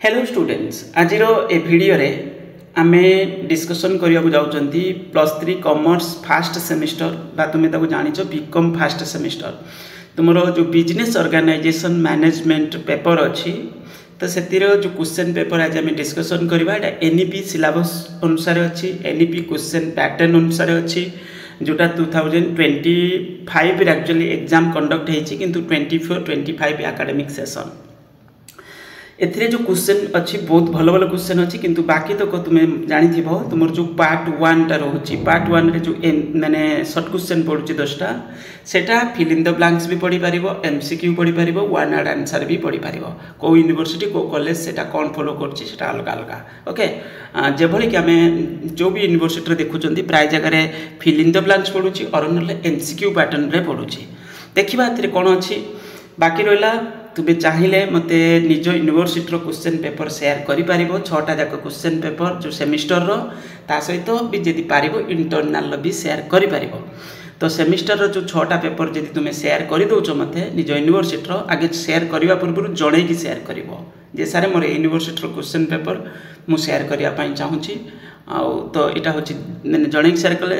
Hello students आज ए video रे आमे डिस्कशन करिया जाउचंती +3 कॉमर्स फर्स्ट सेमिस्टर बा तुमे ताको जानिचो बीकॉम फर्स्ट सेमिस्टर तुमरो जो बिजनेस ऑर्गेनाइजेशन मैनेजमेंट पेपर अछि तो सेतिर जो क्वेश्चन पेपर आज आमे डिस्कशन करबा एटा एनईपी सिलेबस अनुसार अछि एनईपी क्वेश्चन पैटर्न अनुसार अछि जोटा 2025 रे एक्चुअली एग्जाम कंडक्ट हेछि किंतु 24-25 एकेडमिक सेशन एथिरे जो क्वेश्चन अच्छी बहुत भल भल क्वेश्चन अच्छी किंतु बाकी तो तुम्हें जानी तुम जो पार्ट 1 टा रोचे पार्ट 1 रे जो माने शॉर्ट क्वेश्चन पड़ुची 10टा सेटा फिल इन द ब्लैंक्स भी पढ़ी पारिबो एमसीक्यू पढ़ी पारिबो वन वर्ड आंसर भी पढ़ी पारिबो को यूनिवर्सिटी को कॉलेज सेटा कोन फॉलो करछि सेटा अलग अलग ओके जे भली कि हमें जो भी यूनिवर्सिटी रे देखुचंदी प्राय जगह रे फिल इन द ब्लैंक्स पड़ुची और नले एमसीक्यू पैटर्न रे पड़ुची देखिबा एथिरे कोन अछि बाकी रहला तुम्हें चाहिए मत निज यूनिवर्सिटी क्वेश्चन पेपर शेयर करिपारिबो 6टा जाक क्वेश्चन पेपर जो सेमिस्टर रो ता सहित भी जदि पारिबो इंटरनल भी शेयर करिपारिबो तो सेमिस्टर रो जो 6टा पेपर जदि तुम्हें शेयर करि दोचो मते निज यूनिवर्सिटी रो आगे शेयर करबा पूर्व जणे की शेयर करिवो जे सारे मोर यूनिवर्सिटी क्वेश्चन पेपर मु शेयर करिया पई चाहूची आउ तो यहाँ हूँ जड़े शेयर कले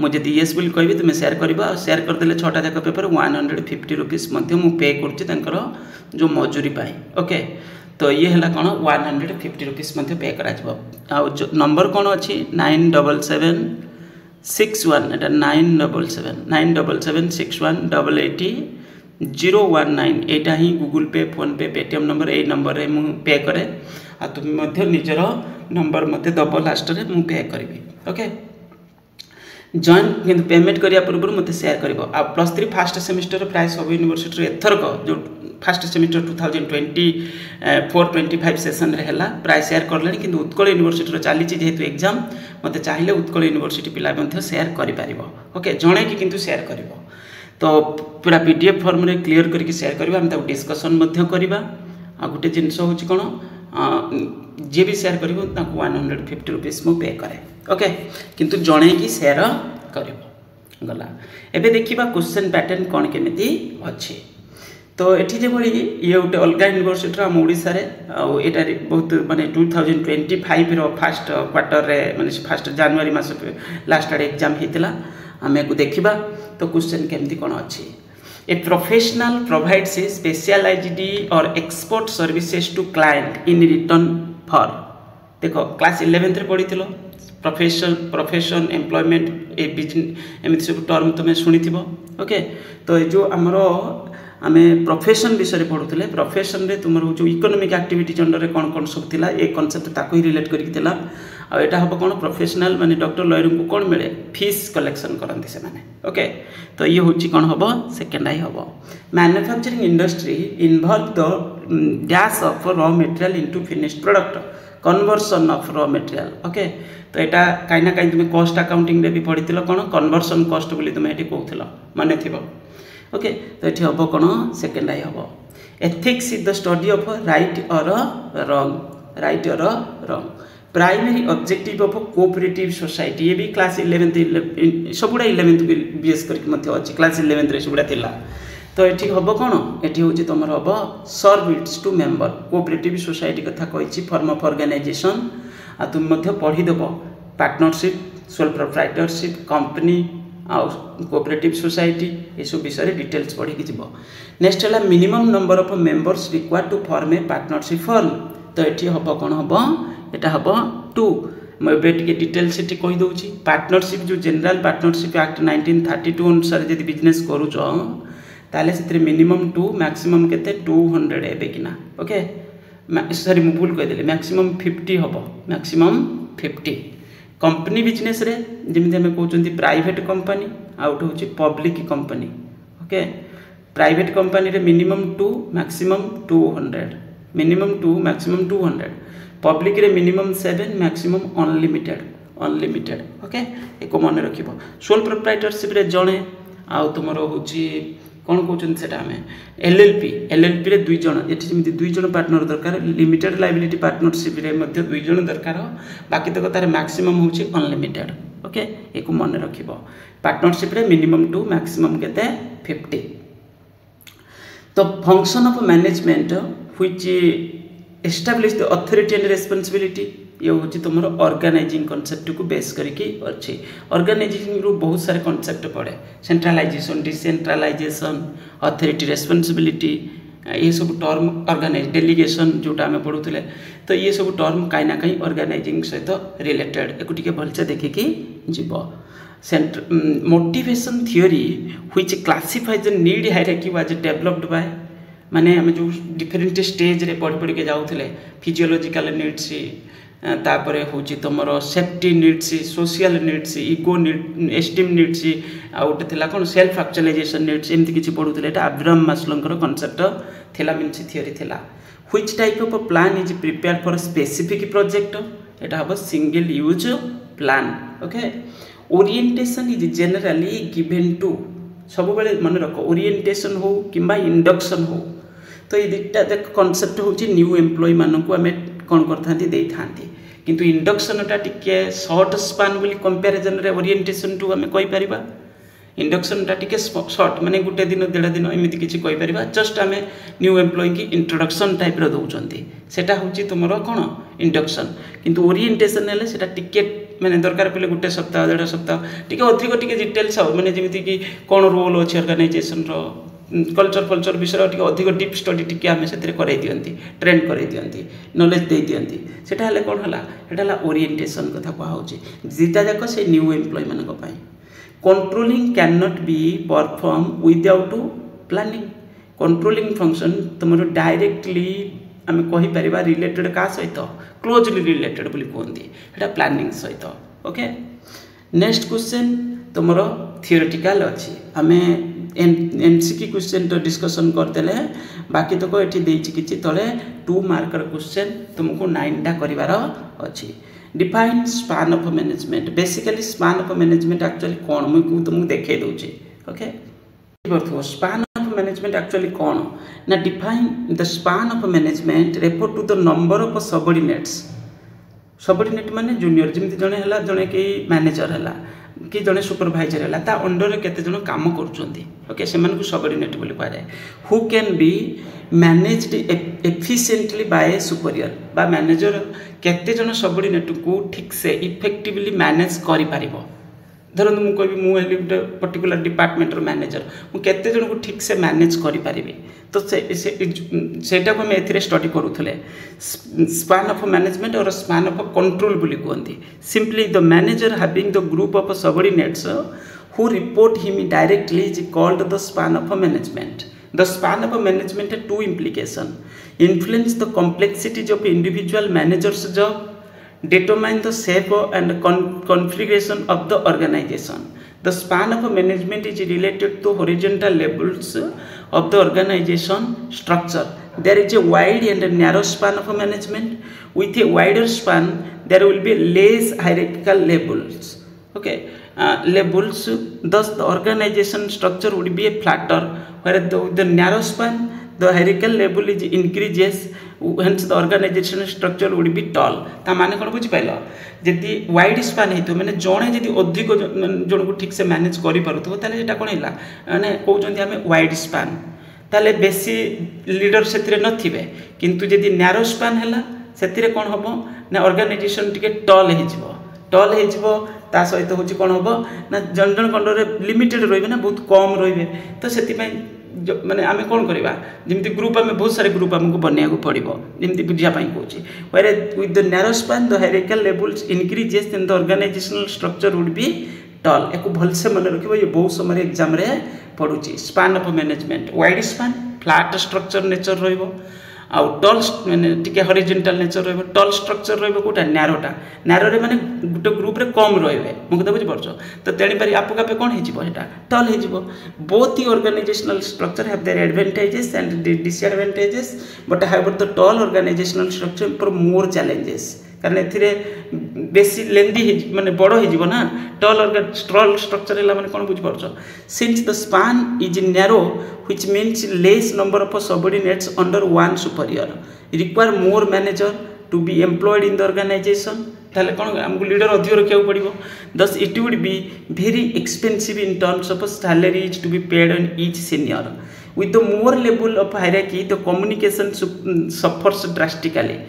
मुझे यस बोली कहि तुम्हें शेयर करवा शेयर करदे 6टा जाक पेपर 150 रुपीस मु पे कर जो मजूरी पाई ओके तो ये है कौन 150 रुपीस पे कर नंबर कौन अच्छी 9776 एटा 9776188019 यहाँ ही गूगल पे फोन पे पेटीएम नंबर यही नंबर रे मु पे करे आ तुम निजर नंबर मत दब लास्ट रे मु पे करी ओके जॉइन किंतु पेमेंट करिया पूर्व मत शेयर कर +3 फर्स्ट सेमिस्टर प्राय सब यूनिवर्सिटी एथरक जो फर्स्ट सेमिस्टर 2024-25 सेशन रे हला प्राय शेयर करले किंतु उत्कल यूनिवर्सिटी चली जेहेतु एग्जाम मत चाहिए उत्कल यूनिवर्सिटी पिला शेयर कर ओके जणे कि किंतु शेयर कर तो पूरा पीडीएफ फॉर्म रे क्लियर करके शेयर करबा हम ताको डिस्कशन मध्य करबा आ गुटे जिंस होची कोन जे भी शेयर करिवो ताको 150 रुपीस मु पे करे ओके किंतु जणे की शेयर करिवो गला एबे देखिबा क्वेश्चन पैटर्न कोन केमिति अछि तो एठी जे बळी ये उटे अलगा यूनिवर्सिटी हम ओडिसा रे आ एटा बहुत माने 2025 रो फर्स्ट क्वार्टर रे माने फर्स्ट जनवरी मास लास्ट आडे एग्जाम हेतिला हमें को देखिबा तो क्वेश्चन केमिति कोन अछि A professional provides a specialized or export services to client in return for देखो क्लास 11th रे पढ़ी थिलो प्रोफेशन एम्प्लॉयमेंट ए बिजनेस एमिति सब टर्म तुम शुणी ओके तो जो हमरो आमे प्रोफेशन विषय पढ़ुले प्रोफेशन रे तुम जो इकोनॉमिक एक्टिविटी अंडर रे कोन कोन सब थिला ए कांसेप्ट ताको ही रिलेट करिक थिला आ एटा हबो कोन प्रोफेशनल माने डॉक्टर लॉयर को कोन मिले फीस कलेक्शन करंती से माने ओके तो ये होची कोन हबो सेकंड आई हबो manufacturing industry involve the dash of raw material into finished product conversion of raw material okay तो एटा काइना काइन तुम कॉस्ट अकाउंटिंग रे भी पढ़िथिलो कोन कन्वर्सन कॉस्ट बोली तुम एटी कहउथिलो माने थिबो ओके तो ये हम कौन सेकेंड आई हम ethics is the study of right और wrong primary objective of cooperative society ये भी क्लास 11th सबुड़ा 11th बीएस करके अच्छी क्लास 11th रे सबुड़ा थिला तो ये हम कौन ये हूँ तुम हम सर्व it's two member cooperative society कथा कही फॉर्म ऑफ ऑर्गेनाइजेशन आ तुम पढ़ीदेव पार्टनरशिप सोल प्रोप्राइटरशिप कंपनी आउ कोऑपरेटिव सोसाइटी ये सब विषय डिटेल्स पढ़ी की जीवो नेक्स्ट है minimum number of members required to form a partnership firm तो ये हम कौन हम यहाँ हम 2 मुझे डिटेल्स ये कही दूसरी पार्टनरशिप जो जनरल पार्टनरशिप एक्ट 1932 अनुसार जब बिजनेस करुच ताले से मिनिमम 2 मैक्सिमम केते 200 एबे किना ओके सॉरी मु भूल कहिदेली मैक्सिमम 50 हम मैक्सिमम 50 कंपनी बिजनेस रे जमी आम कहते प्राइवेट कंपनी आउट हूँ public company okay private company रे minimum 2 maximum 200 minimum 2 maximum 200 public रे मिनिमम 7 मैक्सिमम अनलिमिटेड ओके एको मन रखिबो सोल प्रोप्राइटरशिप रे जणे आउ तुमरो होची कौन कहते हैं आम एलएलपी रे 2 जण ये 2 जण पार्टनर दरकार लिमिटेड लाइबिलिटी पार्टनरशिप रे 2 जण दरकार बाकी तक तार मैक्सिमम हूँ अनलिमिटेड ओके एक मन रखिबो पार्टनरशिप रे मिनिमम 2 मैक्सिमम केते 50 तो function of management which establish the authority and responsibility ये हूँ तुम ऑर्गेनाइजिंग कॉन्सेप्ट को बेस करके अच्छी ऑर्गेनाइजिंग रू बहुत सारे कॉन्सेप्ट पड़े सेंट्रलाइजेशन डिसेंट्रलाइजेशन अथॉरिटी रेस्पॉन्सिबिलिटी ये सब टर्म ऑर्गेनाइज डेलीगेशन जोटा आम पढ़ुले तो ये सब टर्म कहीं ना कहीं ऑर्गेनाइजिंग सहित रिलेटेड एक टे भलसे देखिकी जीव motivation theory which classifies the need hierarchy was developed by माने आम जो डिफरेंट स्टेज रे पढ़ पढ़ के जाऊले फिजियोलॉजिकल नीड्स तापर हूँ तुम सेफ्टी नीड्स सोशल नीड्स इगो नीड एस्टीम नीड्स आ गोटे थी कौन सेल्फ एक्चुअलाइजेशन नीड्स एमती किसी पढ़ुले ये अब्राहम मास्लोंकर कॉन्सेप्ट थिला मीन्स थियोरी थिला which type of plan is prepared for specific project एटा हम single use plan okay orientation is generally given to सब बेले मन रख ओरिएंटेशन हो किंबा इंडक्शन हो तो ये दुटा देख कॉन्सेप्ट हूँ न्यू एम्प्लॉय मानक आम कौन करता किंतु इंडक्शनटा टिके शॉर्ट स्पान बोली कंपैरिजन रे ओरिएंटेशन टू आम कहीपर इंडक्शनटा टिके शॉर्ट माने गोटे दिन देढ़ दिन एमती किसी कहीपर जस्ट आम न्यू एम्प्लॉय की इंट्रोडक्शन टाइप दौरान सेटा हूँ तुम कौन इंडक्शन किंतु ओरिएंटेशन है सेटा टिके मैंने दरकार पड़े गोटे सप्ताह डेढ़ सप्ताह टी अधिक टी डिटेल्स मैंने जमीती कि कौन रोल अच्छे ऑर्गेनाइजेशन कल्चर फल्चर विषय टी अधिक डीप स्टडी टी आम से कराई दिखती ट्रेंड कराई दिखती नॉलेज दे दिखती सेटा कौन है ओरिएंटेशन कथा कहुच्छे दुटा जाक से न्यू एम्प्लॉय मान controlling can not be perform without planning controlling function तुम डायरेक्टली आम कहीपर रिलेटेड क्या सहित क्लोजली रिलेटेड बोली कहते हैं प्लानिंग सहित ओके नेक्स्ट क्वेश्चन तुम थियोरेटिकल अच्छी आम एमसीक्यू क्वेश्चन तो डिस्कशन करदेले बाकी तो ये किसी तले 2 मार्कर क्वेश्चन तुमको 9टा करार अच्छी define span of management basically span of management actually कौन मुझे तुमको देखे दूसरी okay span of management actually कौन ना define the span of management refer to the number of subordinates subordinate माने जूनियर जमी जड़े कि मैनेजर है कि जड़े सुपरभाइजर है अंडर केते जन काम करुँचे से सबऑर्डिनेट बोली कहुए who can be managed efficiently by superior बा मैनेजर केते जन सबऑर्डिनेट को ठीक से इफेक्टिवली मैनेज करि पारिबो धरतु मुझे कह मुझे गोटे पर्टिकुलर डिपार्टमेंटर मैनेजर मुझे जन को ठीक से मैनेज करि तो सेटा को आम ए स्टडी करूले स्पान ऑफ मैनेजमेंट और स्पान ऑफ कंट्रोल बोली कहती simply the manager having the group of subordinates who report him directly is called the span of management the span of management है 2 implication influence the complexities of individual managers job determine the shape and configuration of the organization. The span of management is related to horizontal levels of the organization structure. There is a wide and a narrow span of management. With a wider span, there will be less hierarchical levels. Okay, levels. Thus, the organization structure would be a flatter, whereas the narrow span, the hierarchical level is increases. Hence the organization structure would be tall. ता माने कौन बुझी pile जदि wide span है मैंने जड़े जदि अधिक जन को ठीक से मैनेज करें कौन है मैंने कहते आम वाइड स्पान ताले बेसी लीडर से नथिबे किंतु जदि नैरो स्पान है से कौन हम ना ऑर्गेनाइजेशन टिके टल हो ता सहित हूँ कौन हम ना जन जन कंडर लिमिटेड रही ना बहुत कम रही तो से माने आम कौन करवा जमी ग्रुप आम बहुत सारे ग्रुप आमको बनवाक पड़ो जमी बुझापी कौच where with the narrow span the hierarchical levels increases then the organisational structure would be tall एक भलसे मन रखिए ये बहुत समय एग्जाम रे पड़ुची span of management wide span flat structure nature रहिबो आउ टल माने टिके हॉरिजॉन्टल नेचर रहिबो टल स्ट्रक्चर रहिबो कोटा नैरो रे माने गुटे ग्रुप रे कम रहिबे मुझे बुझी पारछ तो तेणी पारी आपको कापे कोन हे जिवो हेटा टल हे जिवो both the organisational structure have their advantages and disadvantages but however the tall organisational structure for more challenges कारण एथिरे बेसी लेंदी माने बड़ हो ना टल स्ट्रक्चर है माने कौन बुझी पारछ since the span is narrow which means less number of subordinates under one superior require more manager to be employed in the organisation ताले कौन आमको लीडर अधिक रखा पड़ो thus it would be very expensive in terms of salaries to be paid on each senior with the more level of hierarchy the communication suffers drastically.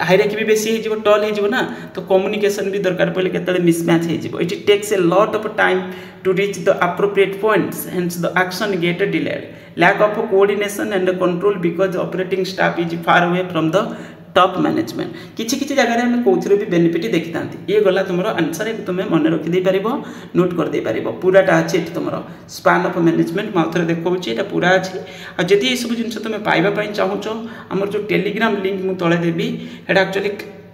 Hierarchy भी बेसी हो टल हो ना तो कम्युनिकेशन भी दरकार पड़े के मिसमैच हो it takes a lot of time to reach the appropriate points hence the action get delayed lack of coordination and control because operating staff is far away from the top management किसी जगह में कौन भी benefit देखी था ये गला तुम आंसर तुम्हें मन रखिदे पार नोट करदे पार पूराटा अच्छे तुम स्पान ऑफ मैनेजमेंट मुझे देखा ये पूरा अच्छी आदि ये सब जिन तुम्हें पाइबा चाहूच आमर जो टेलीग्राम लिंक मुझे तले देवी एटा एक्चुअली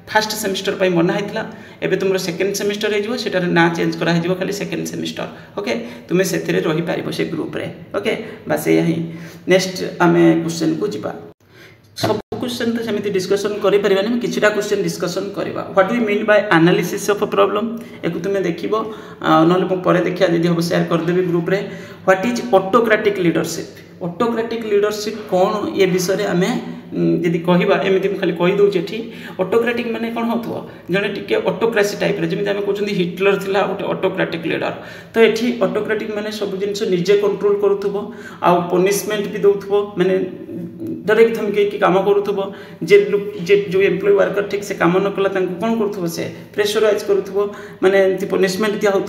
फास्ट सेमिस्टर पर मना होता एवं तुम सेकेंड सेमिस्टर होटार ना चेंज करा खाली सेकेंड सेमिस्टर ओके तुम्हें से रही पार से ग्रुप रे ओके बस यही नेक्स्ट आम क्वेश्चन को जीवा सब क्वेश्चन तो सेमती डिस्कसन करें किछिटा क्वेश्चन डिस्कसन करवा what do mean by analysis of a problem एक तुम्हें देखिबो नले पर देखिया यदि हम शेयर कर देबी ग्रुप रे व्हाट इज ऑटोक्रेटिक लीडरशिप कौन ये विषय आम यदि कहवा एमती खाली कहीदे ये ऑटोक्रेटिक माने कौन हो जड़े टी ऑटोक्रेसी टाइप जमी आम कहते हिटलर थी गोटे ऑटोक्रेटिक लीडर तो ये ऑटोक्रेटिक माने सब जिन निजे कंट्रोल करुव आ पनिशमेंट भी दौथो माने डरेक धमकी काम करुव जे जो एम्प्लॉय वर्कर ठीक से काम न कला कौन करुव से प्रेसराइज करुव माने पनिशमेंट दिया हो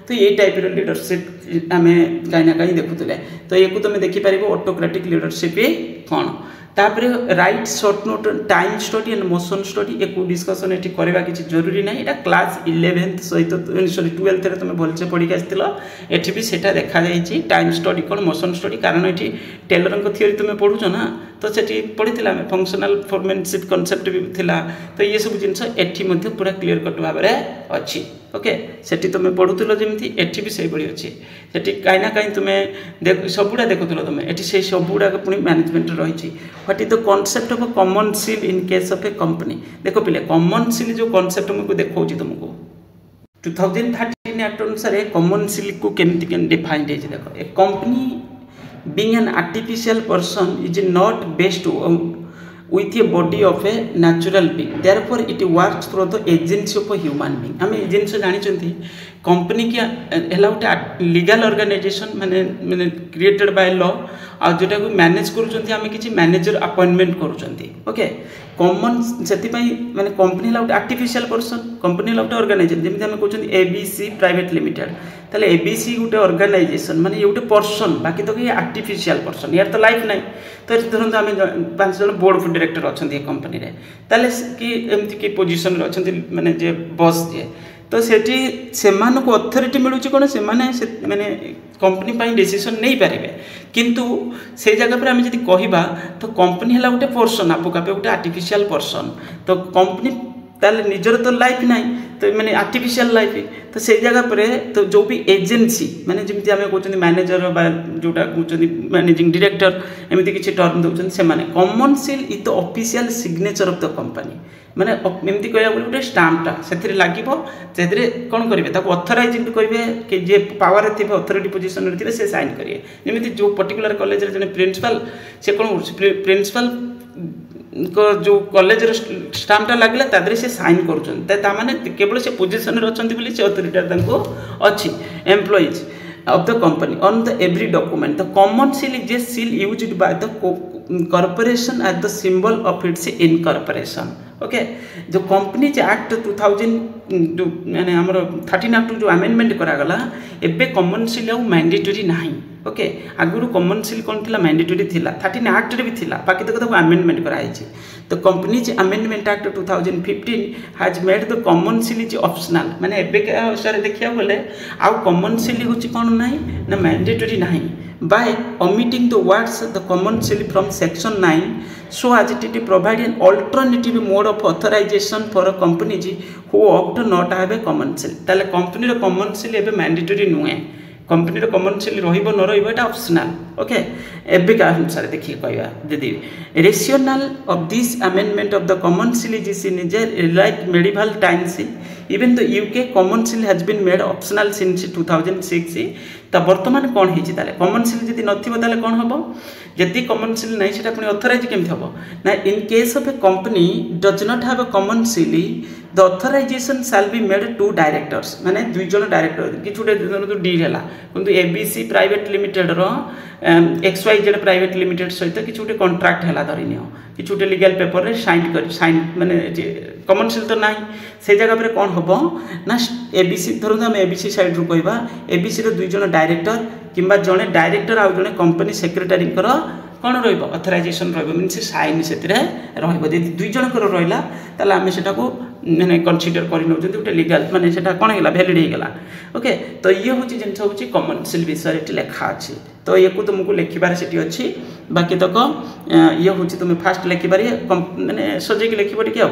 तो ये टाइप लीडरशिप आम कहीं ना कहीं देखुले तो ये तुम देखिपार ऑटोक्रेटिक लीडरशिप कौन तापर right short note time study and motion study एक डिस्कसन ये करवा किसी जरूरी ना यहाँ क्लास 11th सहित सॉरी 12th तुम भलसे पढ़ी आसी भी सेटा देखा जाइए टाइम स्टडी कौन मोशन स्टडी कारण ये टेलर थ्योरी तुम पढ़ुच ना तो से पढ़ी फंक्शनल फॉर्मेनशिप कॉन्सेप्ट भी थिला तो ये सब जिनस एठी पूरा क्लीयर कट भाव में अच्छी ओके सेठी तुम पढ़ुल जमी एठी भी से भाई अच्छी से कहीं ना कहीं तुम्हें सबुड़ा देखुल तुम ये सबुड़ा पुणी मैनेजमेंट रही what is the concept of a common seal in case of a company देखो पिले कॉमन सील जो कॉन्सेप्ट मुझे देखा तुमको 2013 एक्ट अनुसार कॉमन सील को केमती डिफाइंड है देखो ए company being an artificial person is not based with a body of a natural being therefore it works through the agency of a human being आम जिन जानी कंपनी की है गोटे लीगल ऑर्गेनाइजेशन माने क्रिएटेड बाय लॉ आ जोटा को manage करूँ किसी मैनेजर अपॉइंटमेंट करूँ ओके कॉमन से माने कंपनी है गोटे आर्टिफिशियल पर्सन कंपनी है गोटे ऑर्गेनाइजेशन जमी आम कहते एबीसी प्राइवेट लिमिटेड ताले एबीसी गोटे ऑर्गेनाइजेशन माने ये गोटे पर्सन बाकी तो ये आर्टिफिशियल पर्सन यार तो लाइफ ना तो धरते आम 5 जन बोर्ड ऑफ डायरेक्टर अच्छा ये कंपनी ताले कि एमती कि पोजिशन अच्छा माने जे बॉस जे तो सेठी सेमान को अथॉरिटी मिलूँ कौन से माने कंपनी डिसीजन नहीं पारे किंतु से जगह पर आम जब कहवा तो कंपनी है गोटे पर्सन आपका गोटे आर्टिफिशियल पर्सन तो कंपनी ताले निजर तो लाइफ ना तो माने आर्टिफिशियल लाइफ तो से जगह पर तो जो भी एजेंसी माने जमी आम कहते मैनेजर जोटा कहते मैनेजिंग डायरेक्टर एमती किसी टर्म दौरान से common seal is the official signature of the company माने एमती कह गोटे स्टाम्पटा से लगे कौन करेंगे अथराइज करेंगे कि जे पावर थे अथॉरिटी पोजिशन थे से साइन करेंगे जमी जो पर्टिकुलर कॉलेज जन प्रिंसिपल से कौन प्रिंसिपल को जो कॉलेज स्टाम्पटा लगे तादरे से साइन कर केवल से पोजिशन अच्छा से अथॉरिटी अच्छी employees of the company on the every document the common seal is a seal used by the corporation as the symbol of its incorporation okay जो कंपनी एक्ट 2000 जो माने हमर 13 एक्ट जो अमेंडमेंट करागला एबे common seal आ mandatory नाही okay आगुरु common seal कोन थिला mandatory थिला 13 act रे भी थिला बाकी तक अमेंडमेंट कराई छि तो companies amendment act 2015 has made the common seal is optional माने एबे के अनुसार देखिया बोले आ कॉमन सील होछि कोन नाही ना मैंडेटरी नाही by omitting the words the common seal from section 9 so as it provide an alternative mode of authorization for a company who opt not have a common seal ताले company रो common seal एबे mandatory नुए company रो common seal रहिबो न रहिबो एटा optional okay एबे का अनुसार देखिए कहया दीदी rationale of this amendment of the common seal is in like medieval times even the UK common seal has been made optional since 2006 तो बर्तमान कौन होता कमर्शियल जब नाले कौन हम जदि कमर्शियल नहीं से अथराइज केमी हम ना in case of a company does not have a commercially the authorization shall be made to directors माने दुई जन डायरेक्टर कि छोटे डील है किंतु एबीसी प्राइवेट लिमिटेड रो XYZ प्राइवेट लिमिटेड सहित कि छोटे कॉन्ट्रैक्ट है धरनी कि छोटे लीगल पेपर रे साइन माने कमर्शियल तो नहीं से जगह पर कौन हम ना एबीसी धरु आम एबीसी साइड रू कहवा एबीसी रो दुई जन डायरेक्टर किंबा जड़े डायरेक्टर आउ जड़े कंपनी सेक्रेटरी कौन रथराइजेसन मीन से साइन से दुई जनकर रहा आम से मैंने कनसीडर कर गोटे लीगल माने कौन है वैलिड होगा ओके तो ये हूँ जिन हूँ कमर्शियल विषय लिखा अच्छी तो ये तुमको लिखार से अच्छी बाकी तक ये हूँ तुम फास्ट लिखिपार मैंने सजेक लिख टे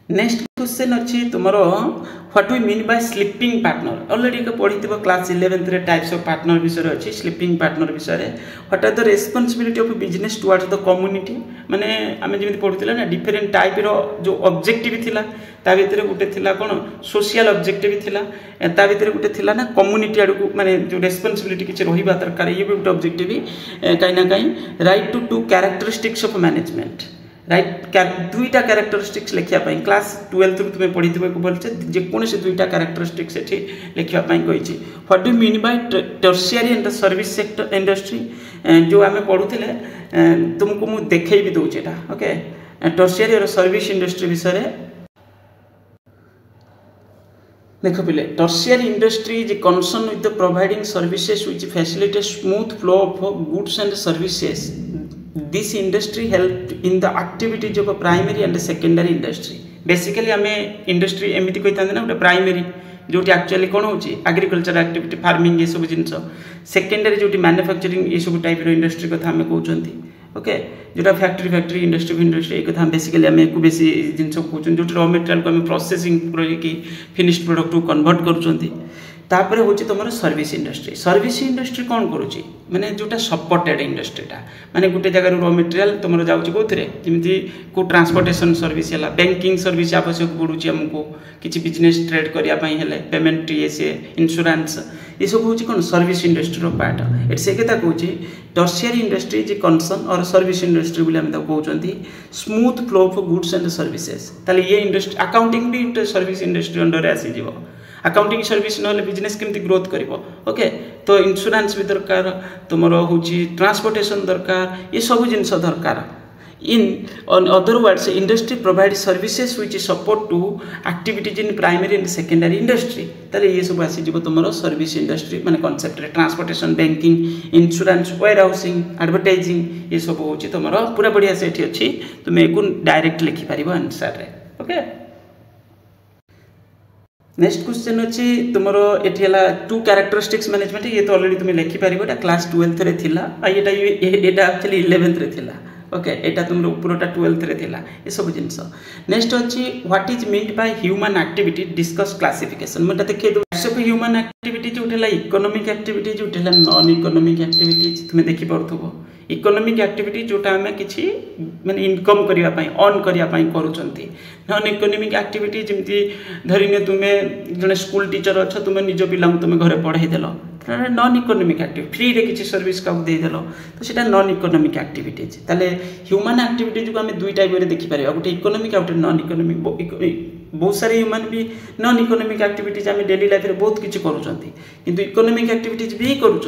नेक्स्ट क्वेश्चन अच्छी तुम what we mean by sleeping partner already पढ़ी क्लास 11th रे टाइप्स ऑफ पार्टनर विषय अच्छी स्लीपिंग पार्टनर विषय what are the responsibility of business towards the community माने आम जमी पढ़ुला ना डिफरेंट टाइप रो जो ऑब्जेक्टिव थिला ता भीतर गोटे थिला कोन सोशल ऑब्जेक्टिव थिला ता भीतर गोटे थिला ना कम्युनिटी आडू माने जो रेस्पॉन्सिबिलिटी किछ रहिबा दरकार ये भी गोटे ऑब्जेक्टिव कहीं ना कहीं write two two characteristics of management right दुईटा कैरेक्टरिस्टिक्स लिखापी क्लास 12 तुम्हें पढ़ी बोलते जेकोसी दुईटा कैरेक्टरिस्टिक्स ये लिखापी कही what do mean by tertiary and service sector industry जो आम पढ़ुले तुमको मुझे देखे भी दूचे ओके टर्शियरी और सर्विस इंडस्ट्री विषय देख पिले tertiary industry is concern with the providing services which facilitate smooth flow of goods and services this industry help in the activities of primary and secondary industry basically आम industry एमती कही था गोटे primary जो actually कौन हो agriculture activity farming ये सब जिन सेकेंडरी जो मैन्युफैक्चरिंग ये सब टाइप इंडस्ट्री कथा आम कहते ओके जोटा फैक्ट्री इंडस्ट्री एक कथा बेसिकली आम एक बेसी जिन कहते जो रॉ मटेरियल को प्रोसेसिंग करके फिनिश्ड प्रोडक्ट को कन्वर्ट कर तापर हूँ तुम सर्विस इंडस्ट्री कौन करुच्ची माने जोटा सपोर्टेड इंडस्ट्रीटा माने गोटे जगह रॉ मटेरियल तुम जाऊँगी कौन जमी को ट्रांसपोर्टेशन सर्विस है बैंकिंग सर्विस आवश्यक पड़ूँ आमको किसी बिजनेस ट्रेड करने पेमेंट ये सी इंश्योरेंस ये सब हूँ कौन सर्विस इंडस्ट्री पार्ट एट से कथा कहूँ टर्शियरी इंडस्ट्री इज कंसर्न और सर्विस इंडस्ट्री बोली आम कहते smooth flow of goods and services ताले ये इंडस्ट्री अकाउंटिंग भी गोटे सर्विस इंडस्ट्री अंडर आसीज अकाउंटिंग सर्विस ना बिजनेस केमती ग्रोथ कर ओके तो इंश्योरेंस भी दरकार तुम हूँ ट्रांसपोर्टेशन दरकार ये सब जिन दरकार in other words industry provide services which support to activities in primary and secondary industry ताले ये सब आसीज तुम सर्विस इंडस्ट्री माने concept transportation banking insurance warehousing advertising ये सब हूँ तुम पूरा बढ़िया से अच्छी तुम एक डायरेक्ट लिखिपार आंसर रे ओके नेक्स्ट क्वेश्चन अच्छी तुम ये टू कैरेक्टरिस्टिक्स मैनेजमेंट ये तो ऑलरेडी तुम्हें लिखिपार क्लास 12th रे थिला ये एक्चुअली 11th रे थिला ओके एटा तुम ऊपरटा 12th रे थिला ये सब जिनस नेक्स्ट अच्छी what is meant by human activity discuss classification मुझे देखे टाइप्स ऑफ ह्यूमन एक्टिविटी जो इकोनॉमिक एक्टिविटी जो नॉन इकोनॉमिक एक्टिविटी तुम्हें देखि पारथुबो इकोनॉमिक एक्टिविटी जोटा आम कि माने इनकम करने अर्न करने करुँच नॉन इकोनॉमिक एक्टिविटी जमी धरने तुम्हें जड़े स्कूल टीचर अच्छ तुम्हें निज पिला तुम घर पढ़ाई देल नॉन इकोनॉमिक एक्टिविटी फ्री रे किसी सर्विस का देदेल तो सीटा नॉन इकोनॉमिक एक्टिविटीज ताले ह्यूमन एक्टिविटी जो आम दुई टाइप देखिपर गोटे इकोनॉमिक गोटे नॉन इकोनॉमिक बहुत सारे ह्यूमन भी नॉन इकोनॉमिक एक्टिविटीज आम डेली लाइफ में बहुत किसी करूँ इकोनॉमिक एक्टिविटीज भी करूँ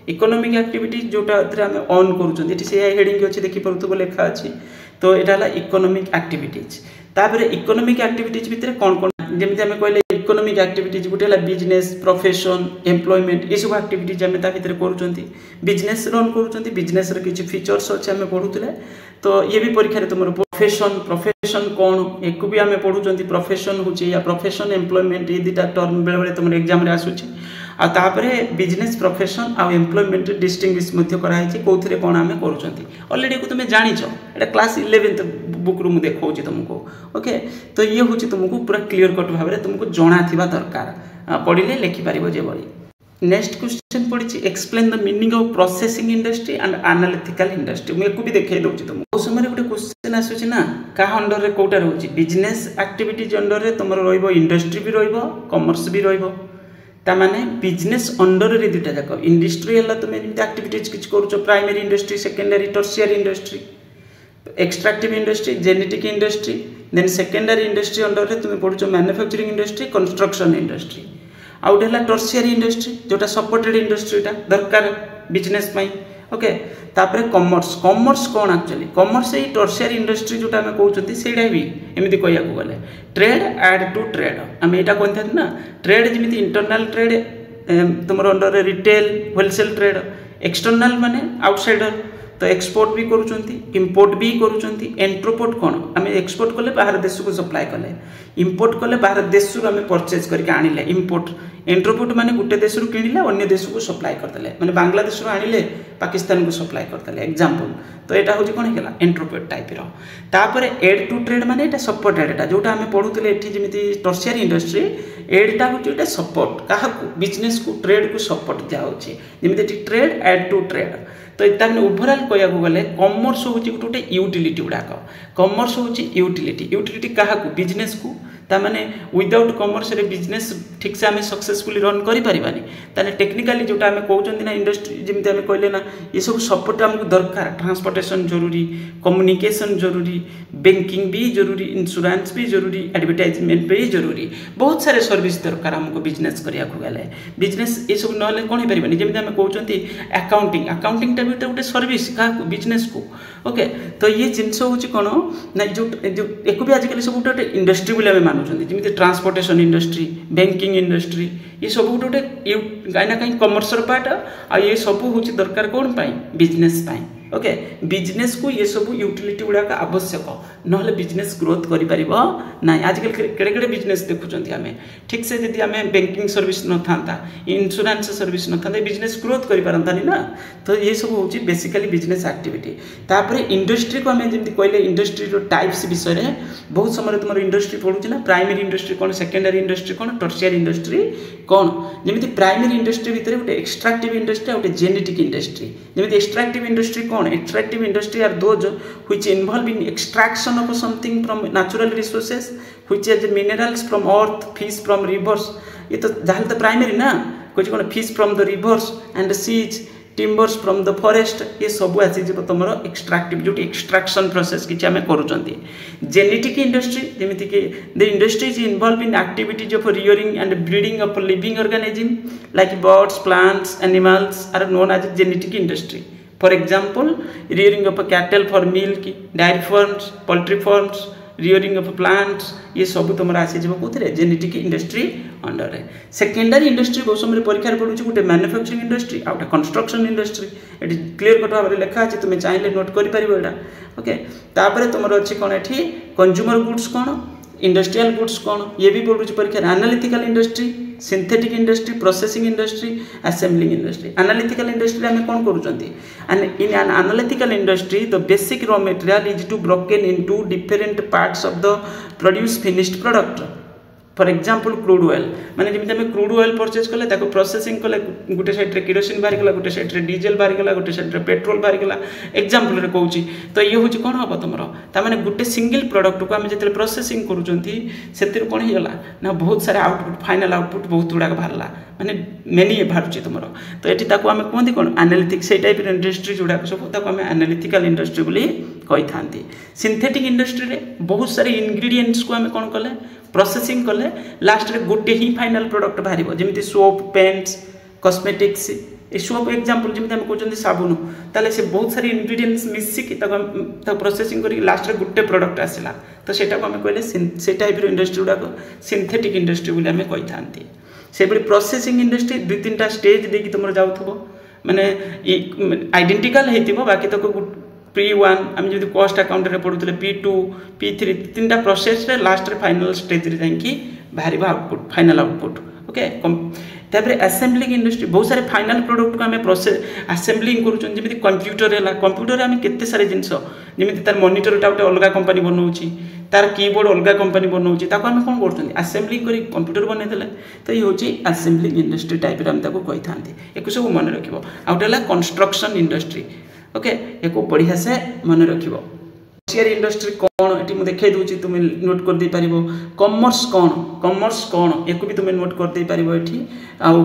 इकोनॉमिक एक्टिविटीज जोटा आम अर्न करूँ से हेडिंग अच्छे देखिपे लेखा अच्छी तो यहाँ इकोनॉमिक एक्टिविटीज तापर इकोनॉमिक एक्टिविटीज भितर कौन कौन जमी आम कहले इकोनॉमिक एक्टिविटीज गोटे बिजनेस प्रोफेशन एम्प्लॉयमेंट ये सब एक्टिविटीज आम भितर करूँ बिजनेस रन करूँ बिजनेस किसी फीचर्स अच्छे आम पढ़ुले तो ये भी परीक्षा तुम प्रोफेशन कौन एक भी आम पढ़ुं प्रोफेशन हूँ या प्रोफेशन एम्प्लॉयमेंट ये दुटा टर्म बेले बेले तुम एग्जाम आसूँ आतापरे बिजनेस प्रोफेशन आउ एम्प्लॉयमेंट डिस्टिंग्विश कराई कौन कौन आम करुँच ऑलरेडी को तुम जाच एटा क्लास 11th बुक रू देखा तुमको ओके तो ये हूँ तुमको पूरा क्लीयर कट भाव में तुमको जना थी दरकार पढ़ले लिखिपार जो बड़ी नेक्स्ट क्वेश्चन पड़ी explain the meaning of processing industry and analytical industry मुझे भी देखा दूसरी तुमको बहुत समय गोटे क्वेश्चन आसूँ ना क्या अंडर में कौटा रोचे बिजनेस एक्टिविटीज अंडर में तुम इंडस्ट्री भी रमर्स भी तामाने बिजनेस अंडर रे दुटा जाक इंडस्ट्री है तुम एक्टिविटीज किसी कर primary industry secondary tertiary industry extractive industry genetic industry then secondary industry under रे तुम पढ़ुछ मैन्युफैक्चरिंग इंडस्ट्री कंस्ट्रक्शन इंडस्ट्री आउट है टर्शियरी इंडस्ट्री जोटा सपोर्टेड इंडस्ट्रीटा दरकार बिजनेस ओके तापर कॉमर्स कॉमर्स कौन एक्चुअली कॉमर्स ये टर्शियरी इंडस्ट्री जोटा आम कहते से भी एमती कहया गले ट्रेड एड टू ट्रेड आम यहाँ कहते ना ट्रेड जमी इंटरनाल ट्रेड तुम under retail wholesale trade external माने आउटसाइडर तो एक्सपोर्ट भी करुँच इम्पोर्ट भी करुँच एंट्रोपोर्ट कौन आम एक्सपोर्ट कले बाहर देश को सप्लाय कले इम्पोर्ट कले बाहर देश आम परचेज करके आनिले इम्पोर्ट एंट्रोपोर्ट माने गोटे देश किणिले अन्य देश को सप्लाय करदे मैंने बांग्लादेश आनिले पाकिस्तान को सप्लाय करदे एग्जांपल तो यहाँ हूँ कौन है एंट्रोपोर्ट टाइप तापर एड टू ट्रेड माने एटा सपोर्टेड एटा जोटा आम पढ़ुले जमी टर्शियरी इंडस्ट्री एडटा हूँ सपोर्ट क्या बिजनेस को ट्रेड को सपोर्ट दिखाई जमी ट्रेड एड टू ट्रेड तो इतना ओभरऑल कहया गले कॉमर्स हूँ गोटे यूटिलिटी गुड़ाक कॉमर्स हूँ यूटिलिटी क्या बिजनेस को तामाने विदाउट कॉमर्स रे बिजनेस ठीक से आम सक्सेसफुली रन करें ताने टेक्निकाली जोटा आम कहते ना इंडस्ट्री जमी आम कहले ना ये सब सपोर्ट आमको दरकार ट्रांसपोर्टेशन जरूरी कम्युनिकेशन जरूरी बैंकिंग भी जरूरी इंश्योरेंस भी जरूरी एडवर्टाइजमेंट भी जरूरी बहुत सारे सर्विस दरकार आमको बिजनेस करिया गले बिजनेस ये सब ना कौन हो पारे जमी आम कहते अकाउंटिंग भी गोटे सर्विस क्या बिजनेस को ओके तो ये जिनस हूँ कौन ना जो एक भी आजिकल सब गोटे इंडस्ट्री बोले आम मानुंट जमी ट्रांसपोर्टेशन इंडस्ट्री बैंकिंग इंडस्ट्री ये सब गोटे कहीं ना कहीं कमर्सर पार्ट आ ये सब हूँ दरकार कौन बिजनेस ओके बिजनेस को ये सब यूटिलिटी गुड़ाक आवश्यक ना बिजनेस ग्रोथ कर ना आजकल केड़े केड़े बिजनेस देखुं आम ठीक से जब आम बैंकिंग सर्विस न था इंश्योरेंस सर्विस न था बिजनेस ग्रोथ कर पारंतानी ना तो ये सब हूँ बेसिकली बिजनेस एक्टिविटी तापर इंडस्ट्री को आम जमी कहले इंडस्ट्री टाइप्स विषय में बहुत समय तुम इंडस्ट्री पढ़ुचे ना प्राइमरी इंडस्ट्री कौन सेकेंडरी इंडस्ट्री कौन टर्शियरी इंडस्ट्री कौन जमी प्राइमरी इंडस्ट्री भितर गोटे एक्सट्रैक्टिव इंडस्ट्री गोटे जेनेटिक इंडस्ट्री जमी एक्सट्रैक्टिव इंडस्ट्री कौन extractive industry are those which involve in extraction of something from natural resources which are minerals from earth fish from rivers ये तो जहाँ तो प्राइमरी ना कुछ कौन fish from the rivers and seas timbers from the forest ये सब आसी तुम एक्सट्रैक्टिव जो एक्सट्रैक्शन प्रोसेस किसी आम करुँच जेनेटिक इंडस्ट्री जमीती कि the industry is involve in activities of rearing and breeding of living organism like birds plants animals are known as genetic industry for example rearing of cattle for milk dairy farms poultry farms rearing of plants ये सब तुम आसी कौन genetic industry under है secondary industry बहुत समय परीक्षा पड़ू गोटे मैन्युफैक्चरिंग इंडस्ट्री आ गए कंस्ट्रक्शन इंडस्ट्री ये क्लीयर कट भाव में लिखा अच्छे तुम्हें चाहिए नोट कर ओके तापर तुम अच्छी कौन ये कंज्यूमर गुड्स कौन इंडस्ट्रियल गुड्स कौन ये भी पढ़ू परीक्षा analytical industry synthetic industry processing industry assembling industry analytical industry आम कौन करुँच in an analytical industry the basic raw material is to broken into different parts of the produce finished product for example crude oil माने जमी आम crude oil purchase कले processing कले गोटे साइड्रे kerosene बाहरी गला गोटे साइड्रे डीजेल बाहरी गला गोटे साइड्रे पेट्रोल बाहरी गला एग्जाम्पल कहूँ तो ये हूँ कौन हम तुम ताने गोटे सिंगल प्रोडक्ट को आम जो प्रोसेसिंग करूँ कौन होगा ना बहुत सारे आउटपुट फाइनाल आउटपुट बहुत गुड़ाक बाहरला माने मेनी बाहर तुम तो ये आम कहते कौन एनालिटिक से टाइप इंडस्ट्री गुड़ाक सब आम एनालिटिकल इंडस्ट्री बोली कही था सिंथेटिक इंडस्ट्री में बहुत सारे इनग्रेडिएंट्स को आम कौन कले प्रोसेसिंग कले लास्ट रे गोटे ही फाइनाल प्रोडक्ट बाहर जमी सोप पेंट्स कॉस्मेटिक्स ये सोप एग्जांपल जमी आम कहते साबुन ताले से बहुत सारे इनग्रेडिएंट्स मिसिक प्रोसेसिंग कर लास्ट रे गोटे प्रोडक्ट आसला तो सेटा को आम कहले से टाइप इंडस्ट्री गुड़ाक सिंथेटिक इंडस्ट्री बोली आम कही था से प्रोसेसिंग इंडस्ट्री दुई तीन टा स्टेज देखिए तुम जाऊ माने आइडेंटिकल होती बाकी तक P1 आम जो कॉस्ट अकाउंट रे पढ़ुले P2 P3 तीन टा प्रोसेस रे लास्ट रे फाइनल स्टेज रे जाइए बाहर आउटपुट फाइनल आउटपुट ओके तापर असेंबलिंग इंडस्ट्री बहुत सारे फाइनल प्रोडक्ट को आम प्रोसेस असेंबलिंग करूँ कंप्यूटर है कंप्यूटर आम केते सारे जिनस जमी तार मॉनिटरटा गोटे अलग कंपनी बनाऊँ तार कीबोर्ड अलग कंपनी बनाऊँ आम कौन कर असेंबलिंग कर कंप्यूटर बनईदे तो ये हूँ असेंबलिंग इंडस्ट्री टाइप कही था एक सब मन रख आउटे कंस्ट्रक्शन इंडस्ट्री ओके एक बढ़िया से मन रखियो टर्शियरी इंडस्ट्री कौन ये मुझे देखा दूसरी तुम नोट कर दे पार कमर्स कौन एक भी तुम नोट कर दे पार ये आउ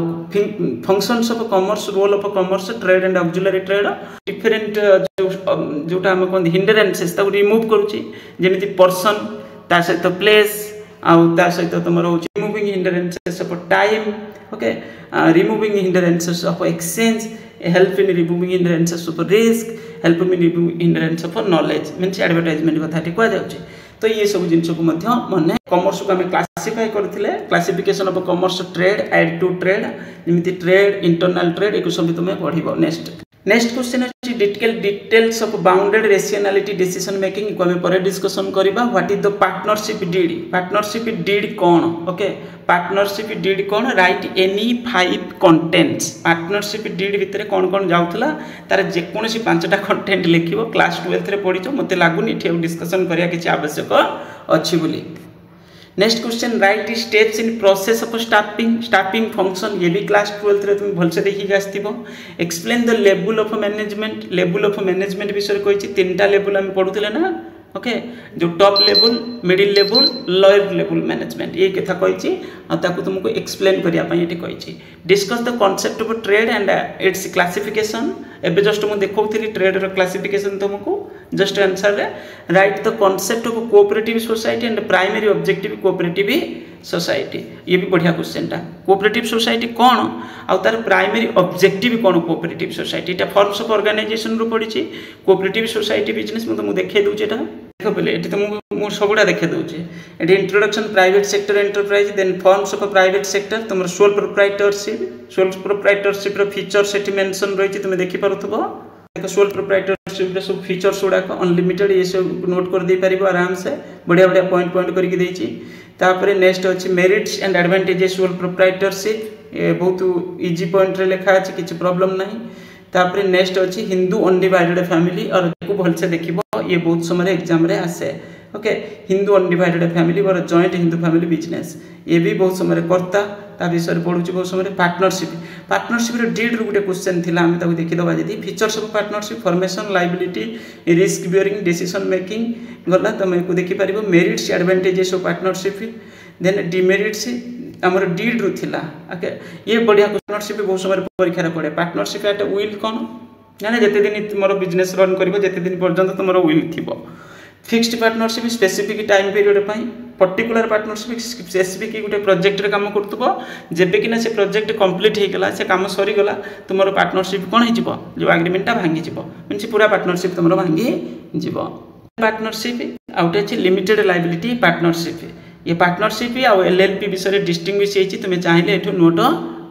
functions of commerce role of commerce trade and auxiliary trade different जोटा आम कहते हिंडरेन्सेस रिमूव करुच्ची पर्सन ता सहित प्लेस आउ ता सहित तुम removing hindrances of time okay removing hindrances of exchange help in removing hindrances of risk help in removing hindrance of knowledge means advertisement कथा कहुच्छे तो ये सब जिन को मन कमर्स को आम क्लासीफाई करते classification of commerce trade aid to trade जमी ट्रेड इंटरनल ट्रेड एक सब तुम पढ़ नेक्स्ट क्वेश्चन अच्छी details of bounded rationality decision making को आम पर डिस्कसन करबा what is the partnership deed कौन ओके पार्टनरशिप डीड कौन right any 5 contents partnership deed भितर कौन कौन जाउथला तार जेकोसी 5टा कंटेंट लिखिबो क्लास 12 रे पढिचो मते लागुनी एठी डिस्कसन करिया किछि आवश्यक अछि बोली next question right steps in process of staffing function ये भी क्लास 12 रे तुम भलसे देखि आस्थिबो explain the level of management विषय कहि 3टा लेवल हम पढुतले ना ओके जो top level middle level lower level management ये कथा कहि तुमको एक्सप्लेन करिया पई कही discuss the concept of trade and its classification एबे जस्ट मु देखौथि ट्रेड रो क्लासिफिकेशन तुमको जस्ट आंसर रे right the concept of cooperative society and primary objective cooperative society ये भी बढ़िया क्वेश्चन टा कोऑपरेटिव सोसाइटी कौन आ तार प्राइमरी ऑब्जेक्टिव कौन cooperative society Etah forms of organisation रो पड़ी कोऑपरेटिव सोसाइटी बिजनेस मु देखे दूचे एटा देखो पहले एटी तो मु सबुडा देखे दूचे एटी introduction private sector enterprise then forms of private sector तुम सोल प्रोप्राइटरशिप रो फीचर्स एटी मेंशन रही तुम देखि पारुथबो देखो सोल प्रोप्राइटरशिप रो सब फीचर्स गुडा अनलिमिटेड ये सब नोट कर दे पारिबो आराम से बढ़िया बढ़िया पॉइंट करके देछि तापरे नेक्स्ट अच्छी merits and advantages sole proprietorship ये बहुत इजी पॉइंट रे लिखा अछि किछि प्रॉब्लम नहीं तापरे नेक्स्ट अच्छी हिंदू अनडिवाइडेड फैमिली और को भलसे देखिबो ये बहुत समय एग्जाम रे आसे ओके हिंदू अनडिवाइडेड फैमिली और जॉइंट हिंदू फैमिली बिजनेस ये भी बहुत समय करता ता विषय पढ़ुची बहुत समय पार्टनरशिप रे डीड रो गुटे क्वेश्चन थिला हम ताको देखि दबा जदी features of partnership formation liability risk bearing decision making गला तुम को देखि परिबो merits advantages of partnership then demerits हमर डीड रो थिला ओके ये बढ़िया पार्टनरशिप बहुत समय परीक्षा रे पड़े पार्टनरशिप एट विल कोन जाने जते दिन तुमरो बिजनेस रन करबो जते दिन पर्यंत तुमरो विल थिबो fixed partnership specific time period पाई पर्टिकुलर पार्टनरशिप स्पेसिफिक गोटे प्रोजेक्ट रे काम करतबो जेबे कि ना से प्रोजेक्ट कंप्लीट हे गेला से काम सरी गेला तुमरो पार्टनरशिप कोन हे जिवो जो एग्रीमेंट ता भांगी जिवो मींस पूरा पार्टनरशिप तुमरो भांगी जिवो पार्टनरशिप आउट अछि लिमिटेड लायबिलिटी पार्टनरशिप ये पार्टनरशिप आ एलएलपी विषय डिस्टिंग्विश हेछि तुमे चाहिले एठो नोट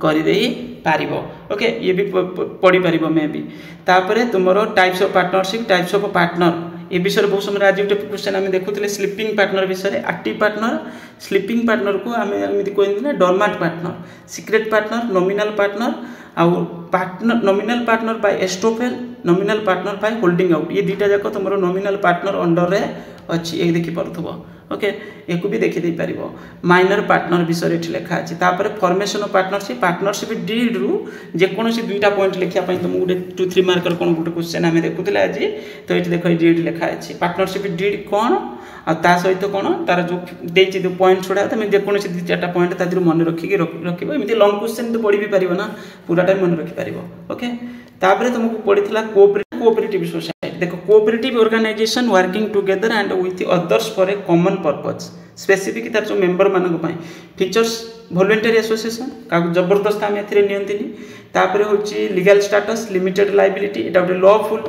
करि देई पारिबो ओके ये भी पढ़ी पारिबो मे भी तापरे तुमरो टाइप्स ऑफ पार्टनर ये विषय बहुत समय आज गोटे क्वेश्चन आम देखुले स्लीपिंग पार्टनर विषय एक्टिव पार्टनर स्लीपिंग पार्टनर को आम कहते हैं dormant partner secret partner nominal partner आउ partner nominal partner by estoppel nominal partner by holding out ये दुटा जाक तुम नॉमिनल पार्टनर अंडर रे अच्छी एक देखि पारथबो ओके एक भी देखि दे पारिबो माइनर पार्टनर विषय एठी लेखा अछि तापर फॉर्मेशन ऑफ पार्टनरशिप डीड रु जे कोनोसी दुईटा पॉइंट लेखिया पई तुम गुटे 2-3 मार्कर कोन गुटे क्वेश्चन आमे देखुतले आज तो एठी देखो डीड लेखा अछि पार्टनरशिप डीड कोन आ ता सहित कोन तार जो देछि दो पॉइंट छोडा तुम जे कोनोसी 2-4टा पॉइंट ता दिरु मन रखि रखिबो एमिति लॉन्ग क्वेश्चन तो पढि भी पारिबो ना पूरा टाइम मन रखि पारिबो ओके तापर तुमको पढितला कोऑपरेटिव सोसाइटी देखो cooperative organization working together and with others for a common purpose specific तार जो मेंबर मानक पई फीचर्स वॉलंटरी एसोसिएशन का जबरदस्त हम एथिरे नियंतिनी तापर होची लीगल स्टेटस लिमिटेड लायबिलिटी एटा गोटे लॉफुल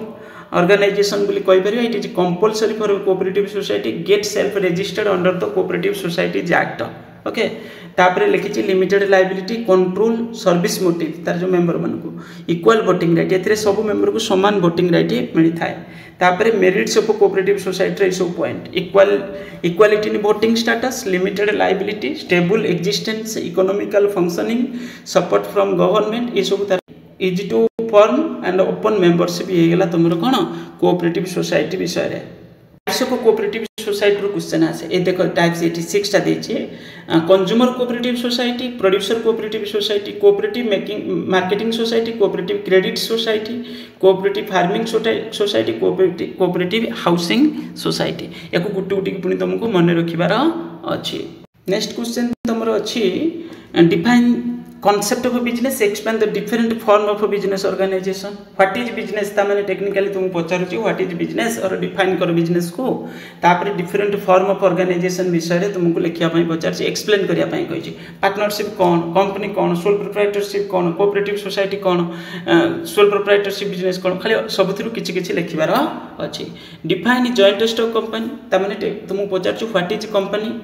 ऑर्गेनाइजेशन बोली कहि परिबा it is compulsory for cooperative society get self registered under the cooperative societies act okay तापर लिखिछि limited liability control service motive तार जो मेंबर मानकु इक्वल वोटिंग राइट एथिरे सब मेंबर को समान वोटिंग राइट मिली थाए तापर मेरिट्स ऑफ कोऑपरेटिव सोसाइटी रे सब point equality in voting status limited liability stable existence economical functioning support from government ये सब easy to form and open membership ये गेला तुमरो कोन कोऑपरेटिव सोसाइटी विषय रे types of cooperative society question आसे ये देख टाइप्स ये 6टा देछे consumer cooperative society producer cooperative society cooperative making marketing society cooperative credit society cooperative farming society cooperative housing society या गुटे गुटे पुणी तुमको मन रखिबार अछि। नेक्स्ट क्वेश्चन तुमर अछि define concept of a business explain the different form of a business organization what is business ता माने टेक्निकली तुम पचारुची what is business और डिफाइन कर बिजनेस को तापर डिफरेंट फॉर्म ऑफ ऑर्गेनाइजेशन विषय रे तुमको लिखिया पई पचारची एक्सप्लेन करिया पई कहिची पार्टनरशिप कोन कंपनी कोन सोल प्रोप्राइटरशिप कोन कोऑपरेटिव सोसाइटी कोन सोल प्रोप्राइटरशिप बिजनेस कोन खाली सबथुरु किछि किछि लिखिबार अछि। डिफाइन जॉइंट स्टॉक कंपनी ता माने तुमको पचारची what is company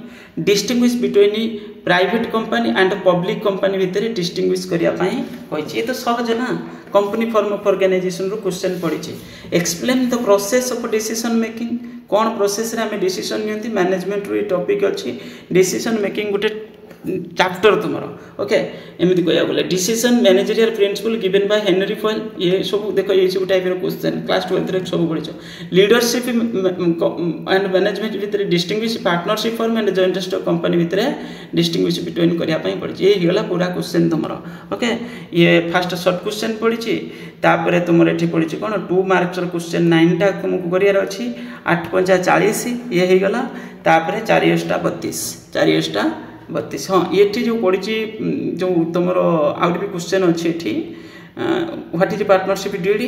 distinguish between private company and public company भितर डिस्टिंग्विश करिया पई होइछि। ये तो सहज ना कंपनी फॉर्म ऑफ ऑर्गेनाइजेशन रो क्वेश्चन पड़िछि। Explain the process of decision making कोन प्रोसेस रे हमें डिसीजन नियंती मैनेजमेंट रो टॉपिक अछि डिसीजन मेकिंग गुटे चैप्टर तुमरो ओके एमिति कहया बोले decision managerial principle given by Henry Fayol ये सब देखो ये सब टाइप रो क्वेश्चन क्लास 12 रे सब पढिछो। लीडरशिप एंड मैनेजमेंट भितर distinguish partnership form and joint stock company भितर डिस्टिंग्विश बिटवीन करिया पई पढिछि। ये हिगला पूरा क्वेश्चन तुमरो ओके ये फर्स्ट शॉर्ट क्वेश्चन पढिछि तापरे तुमरो एठी पढिछि कोन 2 मार्क्स रो क्वेश्चन 9 टा तुमको करियार अछि 8 5 40 ये हिगला तापरे 4 8 32 हाँ ये जो पड़ी जो तुम आउट भी क्वेश्चन अच्छे ये what is partnership duty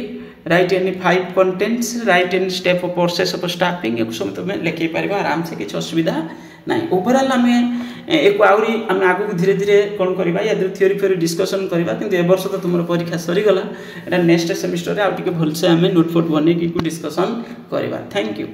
right any 5 contents right any step of process of staffing एक सब तुम लिखी पार आराम से किसी असुविधा ना ओवरऑल आम एक आहरी आम आगे धीरे धीरे कौन करवा या थ्योरी फ्योरी डिस्कसन करवा कि ए वर्ष तो तुम परीक्षा सरीगला नेक्स्ट सेमिस्टर आउ टे भलसे आम नोट फोट बनई डिस्कसन करवा। Thank you.